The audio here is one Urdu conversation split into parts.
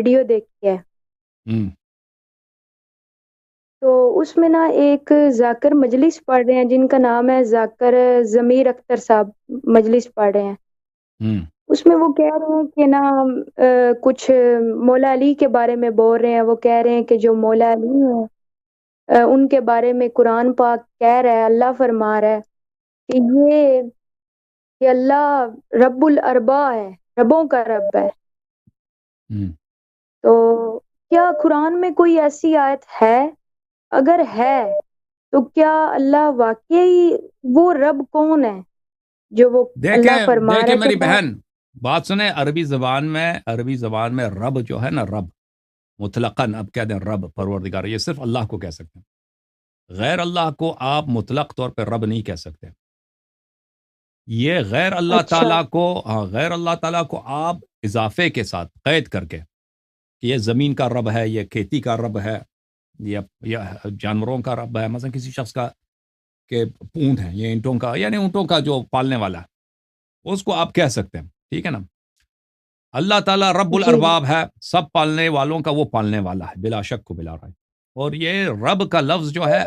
ویڈیو دیکھی ہے، ہوں تو اس میں نا ایک ذاکر مجلس پڑھ رہے ہیں جن کا نام ہے ذاکر ضمیر اختر صاحب، مجلس پڑھ رہے ہیں۔ ہوں اس میں وہ کہہ رہے ہیں کہ نا کچھ مولا علی کے بارے میں بول رہے ہیں، وہ کہہ رہے ہیں کہ جو مولا علی ہیں ان کے بارے میں قرآن پاک کہہ رہا ہے، اللہ فرما رہا ہے کہ یہ اللہ رب الاربا ہے، ربوں کا رب ہے۔ ہوں تو کیا قرآن میں کوئی ایسی آیت ہے؟ اگر ہے تو کیا اللہ واقعی وہ رب کون ہے جو وہ اللہ دیکھیں فرما رہا دیکھیں ہے کہ میری میں بہن، بات سنیں، عربی زبان میں رب جو ہے نا، رب مطلقاً اب کہہ دیں رب پروردگار، یہ صرف اللہ کو کہہ سکتے ہیں، غیر اللہ کو آپ مطلق طور پہ رب نہیں کہہ سکتے۔ یہ غیر اللہ اچھا تعالیٰ کو، غیر اللہ تعالیٰ کو آپ اضافے کے ساتھ قید کر کے کہ یہ زمین کا رب ہے، یہ کھیتی کا رب ہے، یہ جانوروں کا رب ہے، مثلا کسی شخص کا کہ اونٹ ہے، یہ اینٹوں کا، یعنی اونٹوں کا جو پالنے والا ہے، اس کو آپ کہہ سکتے ہیں، ٹھیک ہے نا۔ اللہ تعالیٰ رب جی جی الارباب ہے، سب پالنے والوں کا وہ پالنے والا ہے، بلا شک کو بلا رائے۔ اور یہ رب کا لفظ جو ہے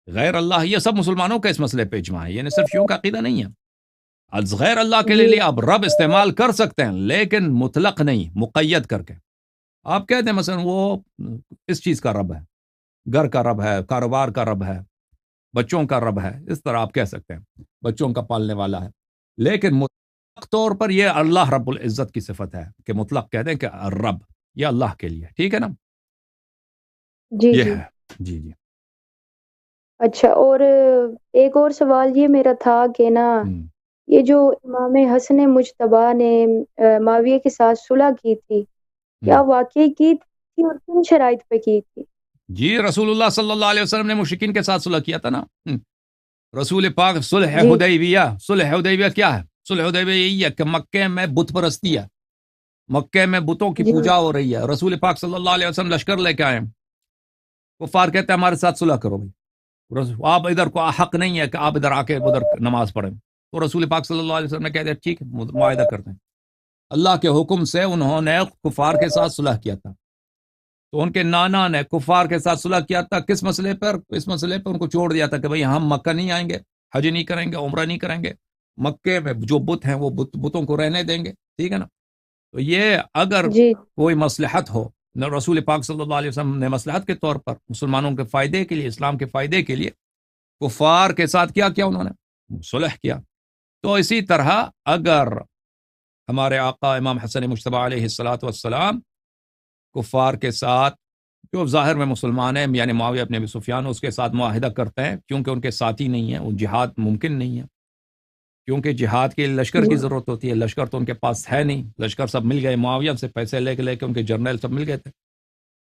غیر اللہ، یہ سب مسلمانوں کا اس مسئلے پہ اجماع ہے، یعنی صرف شیعوں کا عقیدہ نہیں ہے۔ از غیر اللہ کے جی لیے آپ رب استعمال کر سکتے ہیں، لیکن مطلق نہیں، مقید کر کے آپ کہتے ہیں مثلا وہ اس چیز کا رب ہے، گھر کا رب ہے، کاروبار کا رب ہے، بچوں کا رب ہے، اس طرح آپ کہہ سکتے ہیں بچوں کا پالنے والا ہے، لیکن مطلق طور پر یہ اللہ رب العزت کی صفت ہے کہ مطلق کہہ دیں کہ رب یہ اللہ کے لیے، ٹھیک ہے نا، جی یہ جی۔ ہے۔ جی جی۔ اچھا، اور ایک اور سوال یہ میرا تھا کہ نا ہم۔ یہ جو امام حسن مجتبیٰ نے معاویہ کے ساتھ صلح کی تھی، ہم۔ کیا واقعی کی تھی اور کن شرائط پہ کی تھی؟ جی رسول اللہ صلی اللہ علیہ وسلم نے مشرکین کے ساتھ صلح کیا تھا نا۔ رسول پاک صلح جی حدیبیہ، صلح حدیبیہ کیا ہے؟ صلح حدیبیہ یہی ہے کہ مکے میں بت پرستی ہے، مکے میں بتوں کی جی پوجا ہو رہی ہے، رسول پاک صلی اللہ علیہ وسلم لشکر لے کے آئے ہیں، کفار کہتے ہیں ہمارے ساتھ صلح کرو بھائی، آپ ادھر کو حق نہیں ہے کہ آپ ادھر آ کے ادھر نماز پڑھیں، تو رسول پاک صلی اللہ علیہ وسلم نے کہہ دیا ٹھیک ہے معاہدہ کرتے ہیں۔ اللہ کے حکم سے انہوں نے کفار کے ساتھ صلح کیا تھا، تو ان کے نانا نے کفار کے ساتھ صلح کیا تھا کس مسئلے پر؟ اس مسئلے پر ان کو چھوڑ دیا تھا کہ بھئی ہم مکہ نہیں آئیں گے، حج نہیں کریں گے، عمرہ نہیں کریں گے، مکے میں جو بت ہیں وہ بتوں کو رہنے دیں گے، ٹھیک ہے نا۔ تو یہ اگر جی کوئی مصلحت ہو، نہ رسول پاک صلی اللہ علیہ وسلم نے مصلحت کے طور پر مسلمانوں کے فائدے کے لیے، اسلام کے فائدے کے لیے کفار کے ساتھ کیا کیا انہوں نے؟ صلح کیا۔ تو اسی طرح اگر ہمارے آقا امام حسن مجتبیٰ علیہ الصلاۃ والسلام کفار کے ساتھ جو ظاہر میں مسلمان ہیں، یعنی معاویہ بن ابی سفیان، اس کے ساتھ معاہدہ کرتے ہیں، کیونکہ ان کے ساتھی نہیں ہیں، وہ جہاد ممکن نہیں ہے، کیونکہ جہاد کے لیے لشکر کی جی ضرورت ہوتی ہے، لشکر تو ان کے پاس ہے نہیں، لشکر سب مل گئے، معاویہ سے پیسے لے کے ان کے جرنیل سب مل گئے تھے،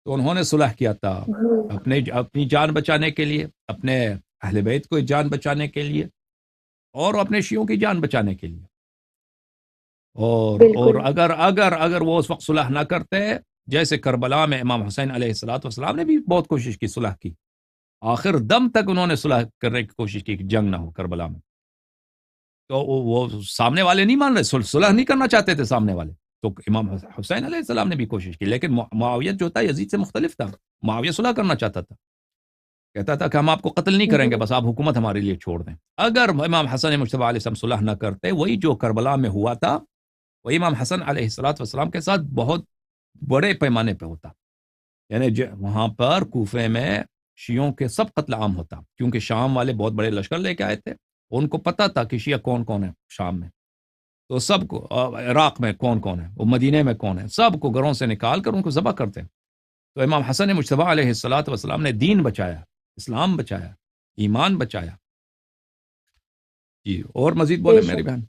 تو انہوں نے صلح کیا تھا اپنی جان بچانے کے لیے، اپنے اہل بیت کو جان بچانے کے لیے، اور اپنے شیعوں کی جان بچانے کے لیے۔ اور بالکل اگر وہ اس وقت صلح نہ کرتے، جیسے کربلا میں امام حسین علیہ الصلوۃ والسلام نے بھی بہت کوشش کی صلح کی، آخر دم تک انہوں نے صلح کرنے کی کوشش کی کہ جنگ نہ ہو کربلا میں، تو وہ سامنے والے نہیں مان رہے، صلح نہیں کرنا چاہتے تھے سامنے والے، تو امام حسین علیہ السلام نے بھی کوشش کی، لیکن معاویہ جو تھا یزید سے مختلف تھا، معاویہ صلح کرنا چاہتا تھا، کہتا تھا کہ ہم آپ کو قتل نہیں کریں گے، جی بس آپ حکومت ہمارے لیے چھوڑ دیں۔ اگر امام حسن مجتبیٰ علیہ السلام صلح نہ کرتے، وہی جو کربلا میں ہوا تھا وہی امام حسن علیہ الصلوۃ والسلام کے ساتھ بہت بڑے پیمانے پہ ہوتا، یعنی وہاں پر کوفے میں شیعوں کے سب قتل عام ہوتا، کیونکہ شام والے بہت بڑے لشکر لے کے آئے تھے، ان کو پتہ تھا کہ شیعہ کون کون ہے شام میں، تو سب کو، عراق میں کون کون ہے، وہ مدینے میں کون ہے، سب کو گھروں سے نکال کر ان کو ذبح کرتے ہیں۔ تو امام حسن مجتبیٰ علیہ الصلوۃ والسلام نے دین بچایا، اسلام بچایا، ایمان بچایا۔ جی، اور مزید بے بولیں میری شک۔ بہن۔